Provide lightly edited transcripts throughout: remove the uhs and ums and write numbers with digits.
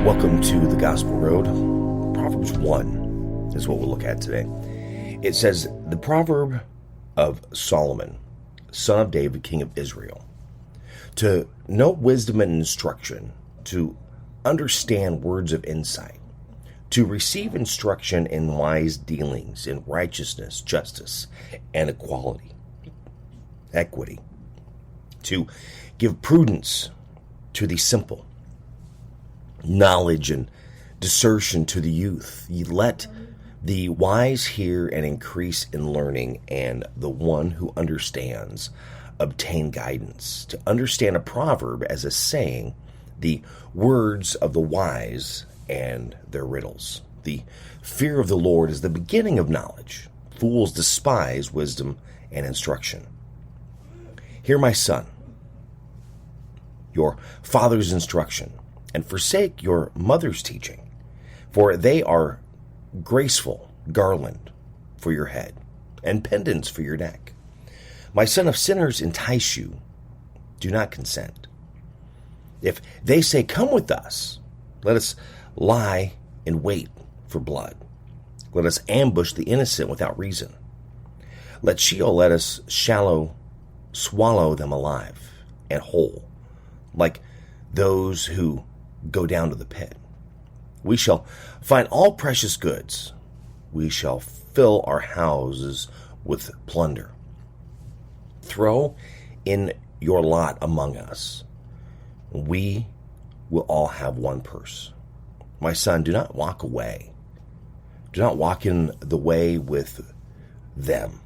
Welcome to the Gospel Road. Proverbs 1 is what we'll look at today. It says, the proverb of Solomon, son of David, king of Israel, to know wisdom and instruction, to understand words of insight, to receive instruction in wise dealings, in righteousness, justice, and equity, to give prudence to the simple, knowledge and discernment to the youth. Ye let the wise hear and increase in learning, and the one who understands obtain guidance. To understand a proverb as a saying, the words of the wise and their riddles. The fear of the Lord is the beginning of knowledge. Fools despise wisdom and instruction. Hear, my son, your father's instruction, and forsake your mother's teaching, for they are graceful garland for your head, and pendants for your neck. My son, if sinners entice you, do not consent. If they say, come with us, let us lie in wait for blood. Let us ambush the innocent without reason. Let Sheol let us swallow them alive and whole, like those who go down to the pit. We shall find all precious goods. We shall fill our houses with plunder. Throw in your lot among us. We will all have one purse. My son, do not walk away. Do not walk in the way with them.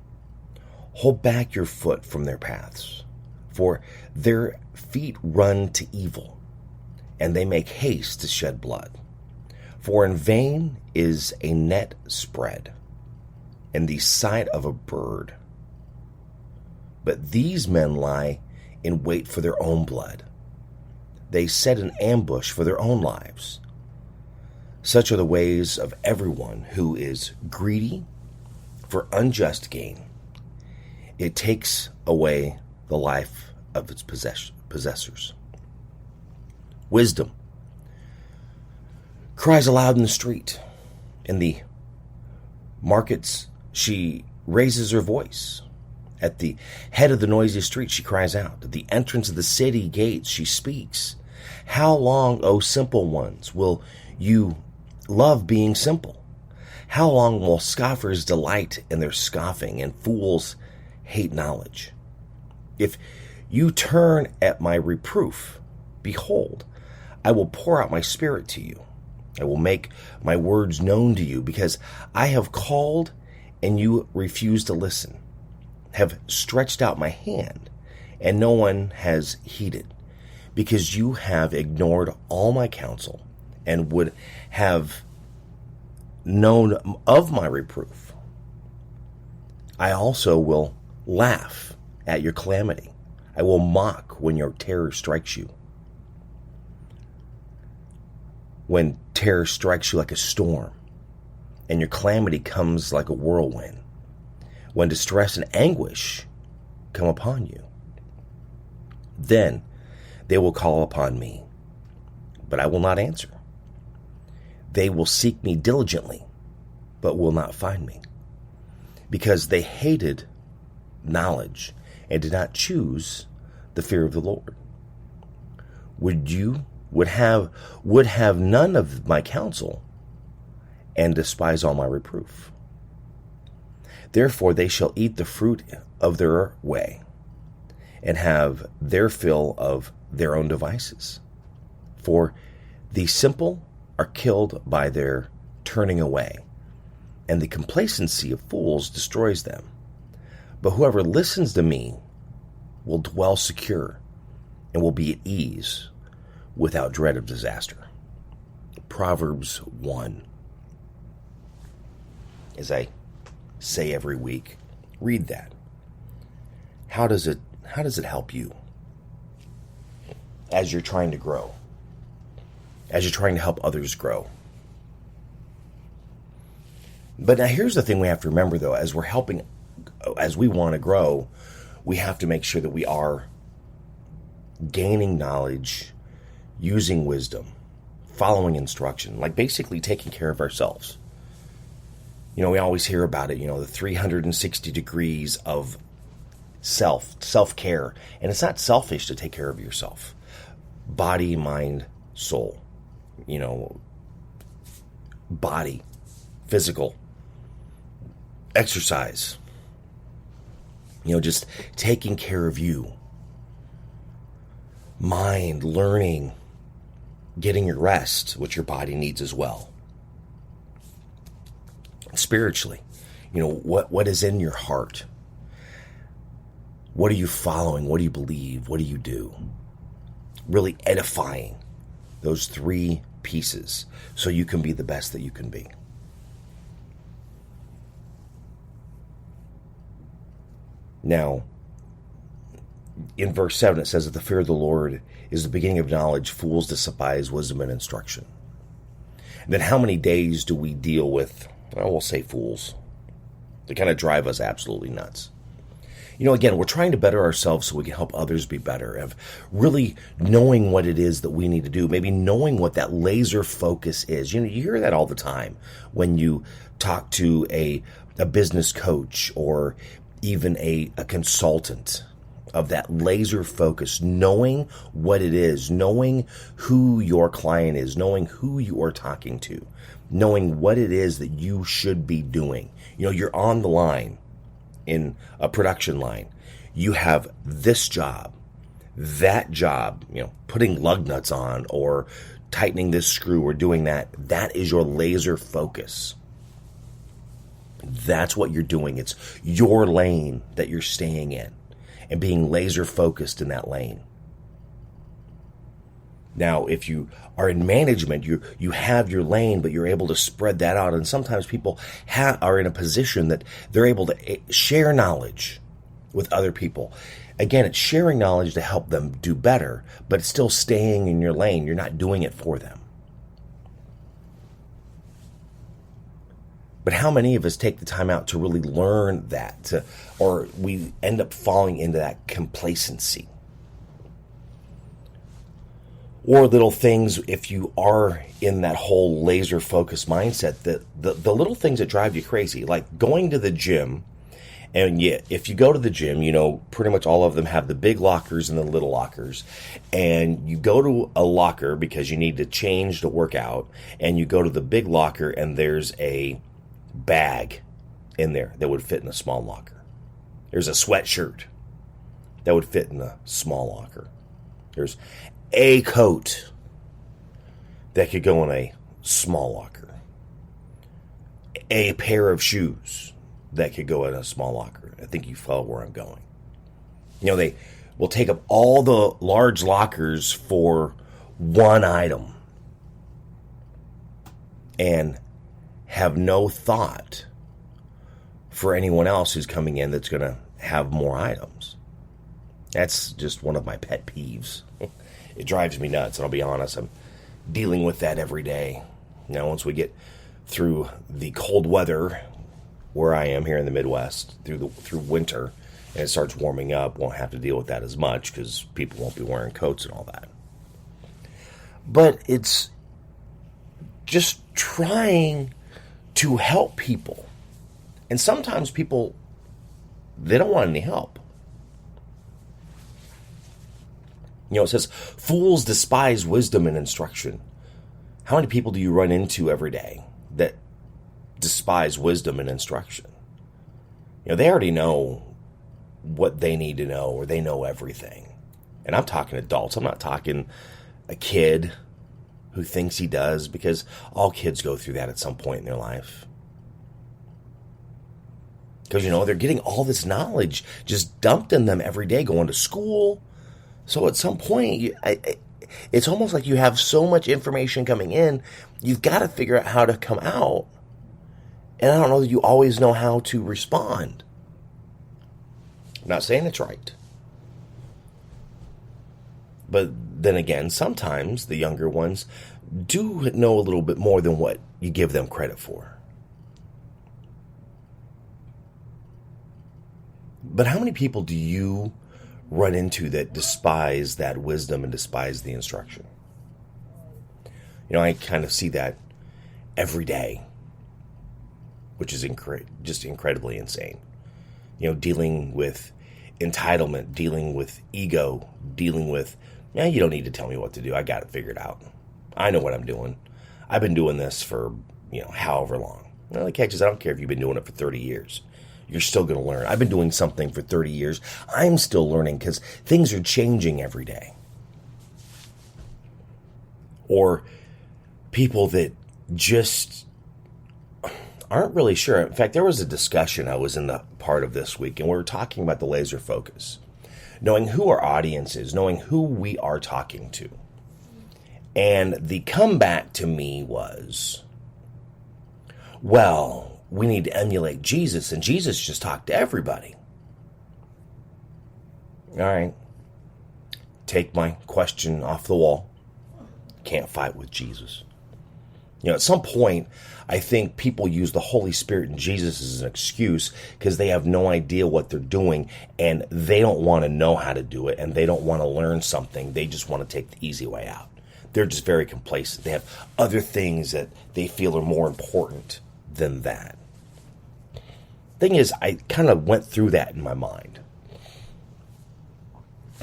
Hold back your foot from their paths, for their feet run to evil, and they make haste to shed blood. For in vain is a net spread, and the sight of a bird. But these men lie in wait for their own blood. They set an ambush for their own lives. Such are the ways of everyone who is greedy for unjust gain. It takes away the life of its possessors. Wisdom cries aloud in the street. In the markets, she raises her voice. At the head of the noisy street, she cries out. At the entrance of the city gates, she speaks. How long, O simple ones, will you love being simple? How long will scoffers delight in their scoffing, and fools hate knowledge? If you turn at my reproof, behold, I will pour out my spirit to you. I will make my words known to you, because I have called and you refuse to listen, have stretched out my hand and no one has heeded, because you have ignored all my counsel and would have known of my reproof. I also will laugh at your calamity. I will mock when your terror strikes you. When terror strikes you like a storm, and your calamity comes like a whirlwind, when distress and anguish come upon you, then they will call upon me, but I will not answer. They will seek me diligently, but will not find me, because they hated knowledge and did not choose the fear of the Lord. Would have none of my counsel, and despise all my reproof. Therefore they shall eat the fruit of their way, and have their fill of their own devices. For the simple are killed by their turning away, and the complacency of fools destroys them. But whoever listens to me will dwell secure, and will be at ease without dread of disaster. Proverbs 1. As I say every week, read that. How does it help you as you're trying to grow? As you're trying to help others grow? But now here's the thing we have to remember, though, as we want to grow, we have to make sure that we are gaining knowledge, using wisdom, following instruction, like basically taking care of ourselves. You know, we always hear about it, you know, the 360 degrees of self-care. And it's not selfish to take care of yourself. Body, mind, soul. You know, body, physical, exercise. You know, just taking care of you. Mind, learning, getting your rest, which your body needs as well. Spiritually, you know, what is in your heart? What are you following? What do you believe? What do you do? Really edifying those three pieces so you can be the best that you can be. Now, in verse 7, it says that the fear of the Lord is the beginning of knowledge. Fools despise wisdom and instruction. And then how many days do we deal with, we'll say fools? They kind of drive us absolutely nuts. You know, again, we're trying to better ourselves so we can help others be better, of really knowing what it is that we need to do, maybe knowing what that laser focus is. You know, you hear that all the time when you talk to a business coach or even a consultant, of that laser focus, knowing what it is, knowing who your client is, knowing who you are talking to, knowing what it is that you should be doing. You know, you're on the line, in a production line. You have this job, that job, you know, putting lug nuts on or tightening this screw or doing that. That is your laser focus. That's what you're doing. It's your lane that you're staying in and being laser focused in that lane. Now, if you are in management, you have your lane, but you're able to spread that out. And sometimes people are in a position that they're able to share knowledge with other people. Again, it's sharing knowledge to help them do better, but it's still staying in your lane. You're not doing it for them. But how many of us take the time out to really learn that, or we end up falling into that complacency? Or little things, if you are in that whole laser focused mindset, that the little things that drive you crazy, like going to the gym. And yet, if you go to the gym, you know, pretty much all of them have the big lockers and the little lockers. And you go to a locker because you need to change to work out. And you go to the big locker and there's a bag in there that would fit in a small locker. There's a sweatshirt that would fit in a small locker. There's a coat that could go in a small locker. A pair of shoes that could go in a small locker. I think you follow where I'm going. You know, they will take up all the large lockers for one item and have no thought for anyone else who's coming in that's going to have more items. That's just one of my pet peeves. It drives me nuts, and I'll be honest, I'm dealing with that every day. Now, once we get through the cold weather where I am here in the Midwest, through winter, and it starts warming up, won't have to deal with that as much because people won't be wearing coats and all that. But it's just trying to help people. And sometimes people, they don't want any help. You know, it says, fools despise wisdom and instruction. How many people do you run into every day that despise wisdom and instruction? You know, they already know what they need to know, or they know everything. And I'm talking adults. I'm not talking a kid who thinks he does, because all kids go through that at some point in their life. Because, you know, they're getting all this knowledge just dumped in them every day, going to school. So at some point, it's almost like you have so much information coming in, you've got to figure out how to come out. And I don't know that you always know how to respond. I'm not saying it's right. But then again, sometimes the younger ones do know a little bit more than what you give them credit for. But how many people do you run into that despise that wisdom and despise the instruction? You I kind of see that every day, which is just incredibly insane. Dealing with entitlement, dealing with ego, dealing with, you don't need to tell me what to do. I got it figured out. I know what I'm doing. I've been doing this for, however long. Well, the catch is I don't care if you've been doing it for 30 years. You're still going to learn. I've been doing something for 30 years. I'm still learning because things are changing every day. Or people that just aren't really sure. In fact, there was a discussion I was in the part of this week, and we were talking about the laser focus. Knowing who our audience is, knowing who we are talking to. And the comeback to me was, well, we need to emulate Jesus, and Jesus just talked to everybody. All right. Take my question off the wall. Can't fight with Jesus. At some point, I think people use the Holy Spirit and Jesus as an excuse because they have no idea what they're doing and they don't want to know how to do it and they don't want to learn something. They just want to take the easy way out. They're just very complacent. They have other things that they feel are more important than that. Thing is, I kind of went through that in my mind.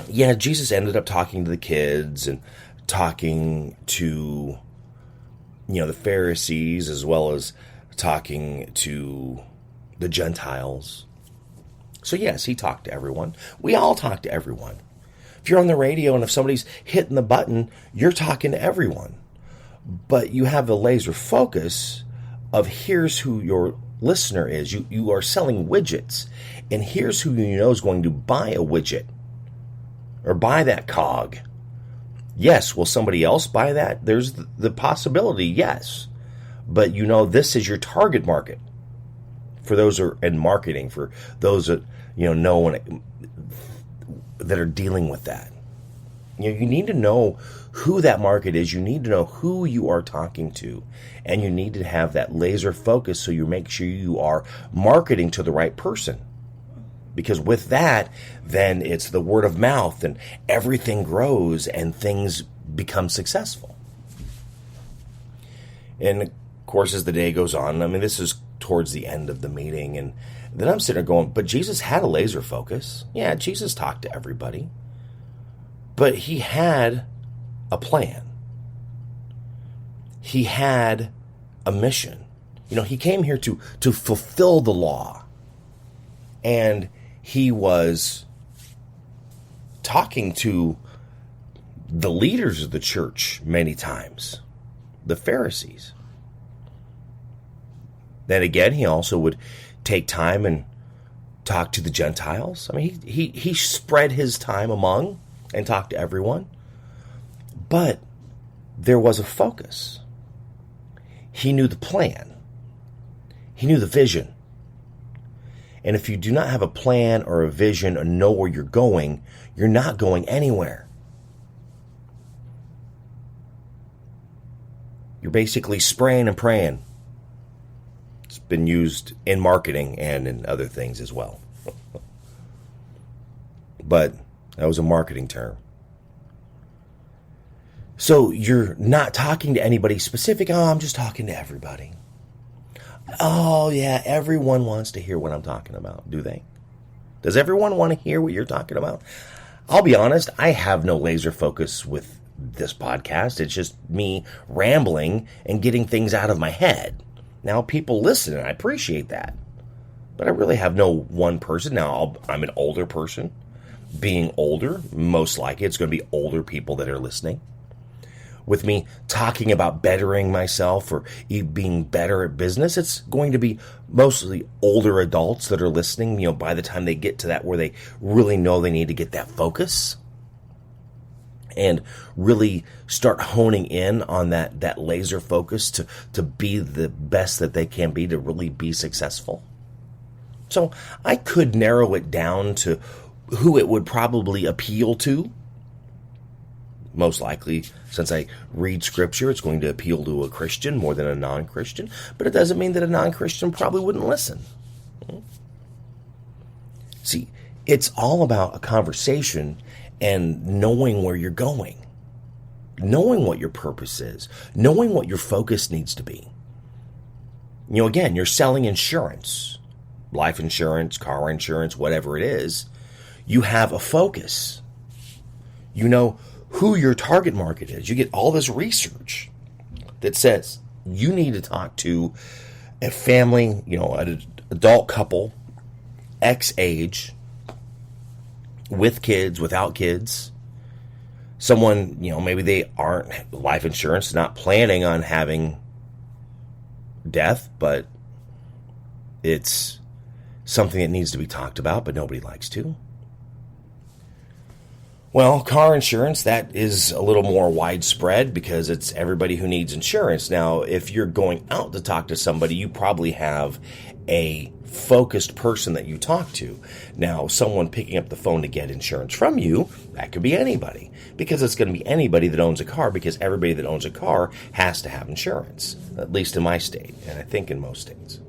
Yeah, Jesus ended up talking to the kids and talking to the Pharisees, as well as talking to the Gentiles. So yes, he talked to everyone. We all talk to everyone. If you're on the radio and if somebody's hitting the button, you're talking to everyone. But you have the laser focus of here's who your listener is. You are selling widgets, and here's who you know is going to buy a widget or buy that cog. Yes, will somebody else buy that? There's the possibility, yes. But this is your target market. For those who are in marketing, for those that know that are dealing with that. You need to know who that market is. You need to know who you are talking to. And you need to have that laser focus so you make sure you are marketing to the right person. Because with that, then it's the word of mouth and everything grows and things become successful. And of course, as the day goes on, this is towards the end of the meeting. And then I'm sitting there going, but Jesus had a laser focus. Yeah, Jesus talked to everybody. But he had a plan. He had a mission. He came here to fulfill the law. And he was talking to the leaders of the church many times, the Pharisees. Then again, he also would take time and talk to the Gentiles. He spread his time among and talked to everyone. But there was a focus. He knew the plan. He knew the vision. And if you do not have a plan or a vision or know where you're going, you're not going anywhere. You're basically spraying and praying. It's been used in marketing and in other things as well. But that was a marketing term. So you're not talking to anybody specific. Oh, I'm just talking to everybody. Oh, yeah, everyone wants to hear what I'm talking about, do they? Does everyone want to hear what you're talking about? I'll be honest, I have no laser focus with this podcast. It's just me rambling and getting things out of my head. Now, people listen, and I appreciate that. But I really have no one person. Now, I'm an older person. Being older, most likely it's going to be older people that are listening. With me talking about bettering myself or being better at business, it's going to be mostly older adults that are listening, by the time they get to that where they really know they need to get that focus and really start honing in on that laser focus to be the best that they can be, to really be successful. So I could narrow it down to who it would probably appeal to. Most likely, since I read Scripture, it's going to appeal to a Christian more than a non-Christian. But it doesn't mean that a non-Christian probably wouldn't listen. See, it's all about a conversation and knowing where you're going. knowing what your purpose is, knowing what your focus needs to be. Again, you're selling insurance, life insurance, car insurance, whatever it is. You have a focus. You know who your target market is. You get all this research that says you need to talk to a family, an adult couple, X age, with kids, without kids. Someone, maybe they aren't life insurance, not planning on having death, but it's something that needs to be talked about, but nobody likes to. Well, car insurance, that is a little more widespread because it's everybody who needs insurance. Now, if you're going out to talk to somebody, you probably have a focused person that you talk to. Now, someone picking up the phone to get insurance from you, that could be anybody, because it's going to be anybody that owns a car, because everybody that owns a car has to have insurance, at least in my state, and I think in most states.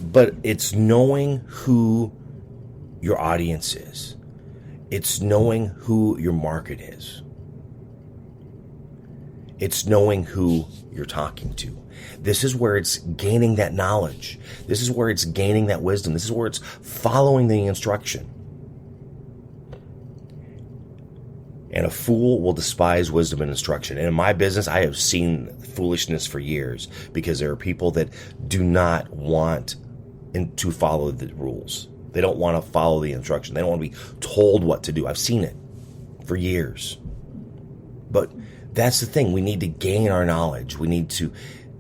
But it's knowing who your audience is. It's knowing who your market is. It's knowing who you're talking to. This is where it's gaining that knowledge. This is where it's gaining that wisdom. This is where it's following the instruction. And a fool will despise wisdom and instruction. And in my business, I have seen foolishness for years because there are people that do not want to follow the rules. They don't want to follow the instruction. They don't want to be told what to do. I've seen it for years. But that's the thing. We need to gain our knowledge. We need to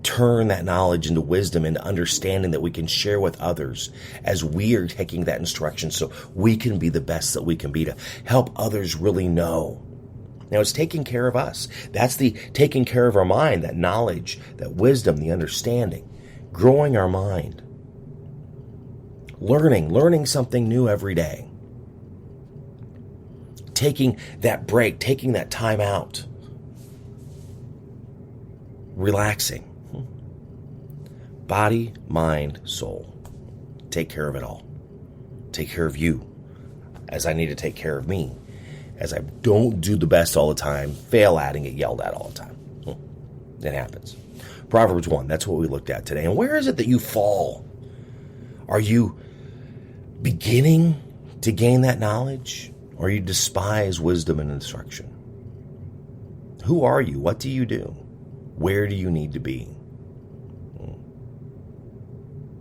turn that knowledge into wisdom, into understanding that we can share with others as we are taking that instruction so we can be the best that we can be, to help others really know. Now, it's taking care of us. That's the taking care of our mind, that knowledge, that wisdom, the understanding, growing our mind. Learning something new every day. Taking that break, taking that time out. Relaxing. Body, mind, soul. Take care of it all. Take care of you, as I need to take care of me, as I don't do the best all the time, fail at and get yelled at all the time. It happens. Proverbs 1, that's what we looked at today. And where is it that you fall? Are you beginning to gain that knowledge, or you despise wisdom and instruction? Who are you? What do you do? Where do you need to be?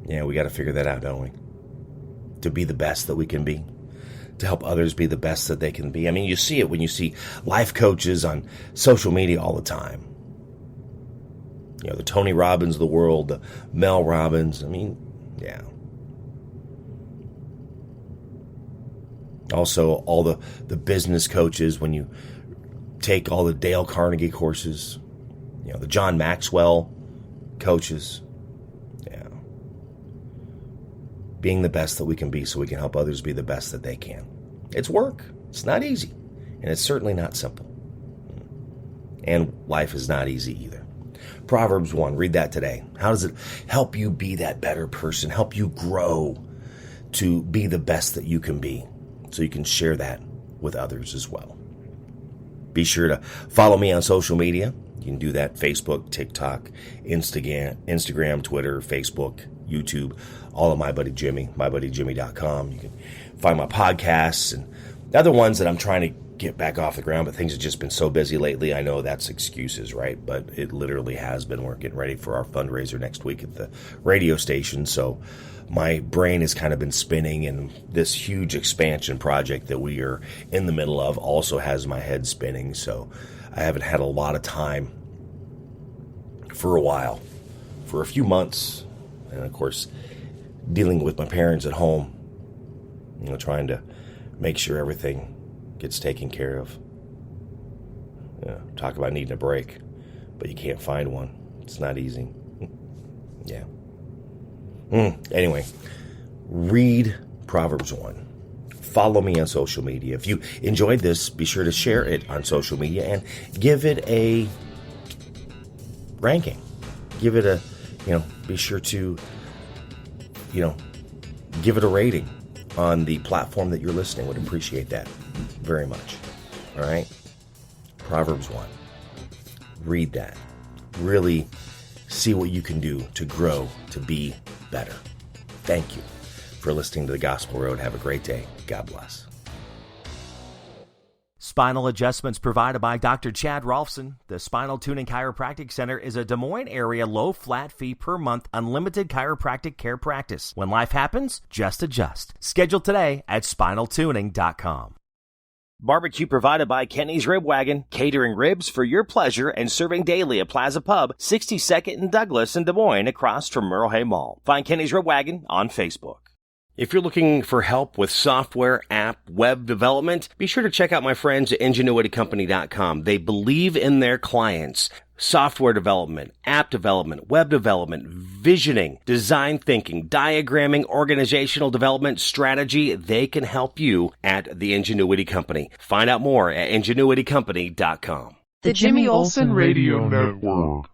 Yeah, we got to figure that out, don't we? To be the best that we can be. To help others be the best that they can be. I mean, you see it when you see life coaches on social media all the time. The Tony Robbins of the world, the Mel Robbins. I mean, yeah. Also, all the business coaches, when you take all the Dale Carnegie courses, the John Maxwell coaches. Yeah. Being the best that we can be so we can help others be the best that they can. It's work. It's not easy. And it's certainly not simple. And life is not easy either. Proverbs 1, read that today. How does it help you be that better person? Help you grow to be the best that you can be, so you can share that with others as well. Be sure to follow me on social media. You can do that: Facebook, TikTok, Instagram, Twitter, Facebook, YouTube, all of My Buddy Jimmy, mybuddyjimmy.com. You can find my podcasts and other ones that I'm trying to get back off the ground, but things have just been so busy lately. I know that's excuses, right? But it literally has been. We're getting ready for our fundraiser next week at the radio station, so my brain has kind of been spinning, and this huge expansion project that we are in the middle of also has my head spinning, so I haven't had a lot of time for a while, for a few months, and of course, dealing with my parents at home, trying to make sure everything gets taken care of. Talk about needing a break, but you can't find one. It's not easy. Yeah. Anyway, read Proverbs 1. Follow me on social media. If you enjoyed this, be sure to share it on social media and give it a ranking. Give it a, be sure to, give it a rating on the platform that you're listening. Would appreciate that very much. All right. Proverbs 1. Read that. Really see what you can do to grow, to be better. Thank you for listening to The Gospel Road. Have a great day. God bless. Spinal adjustments provided by Dr. Chad Rolfson. The Spinal Tuning Chiropractic Center is a Des Moines area low flat fee per month unlimited chiropractic care practice. When life happens, just adjust. Schedule today at spinaltuning.com. Barbecue provided by Kenny's Rib Wagon, catering ribs for your pleasure and serving daily at Plaza Pub, 62nd and Douglas in Des Moines across from Merle Hay Mall. Find Kenny's Rib Wagon on Facebook. If you're looking for help with software, app, web development, be sure to check out my friends at ingenuitycompany.com. They believe in their clients. Software development, app development, web development, visioning, design thinking, diagramming, organizational development, strategy. They can help you at the Ingenuity Company. Find out more at ingenuitycompany.com. The Jimmy Olsen Radio Network.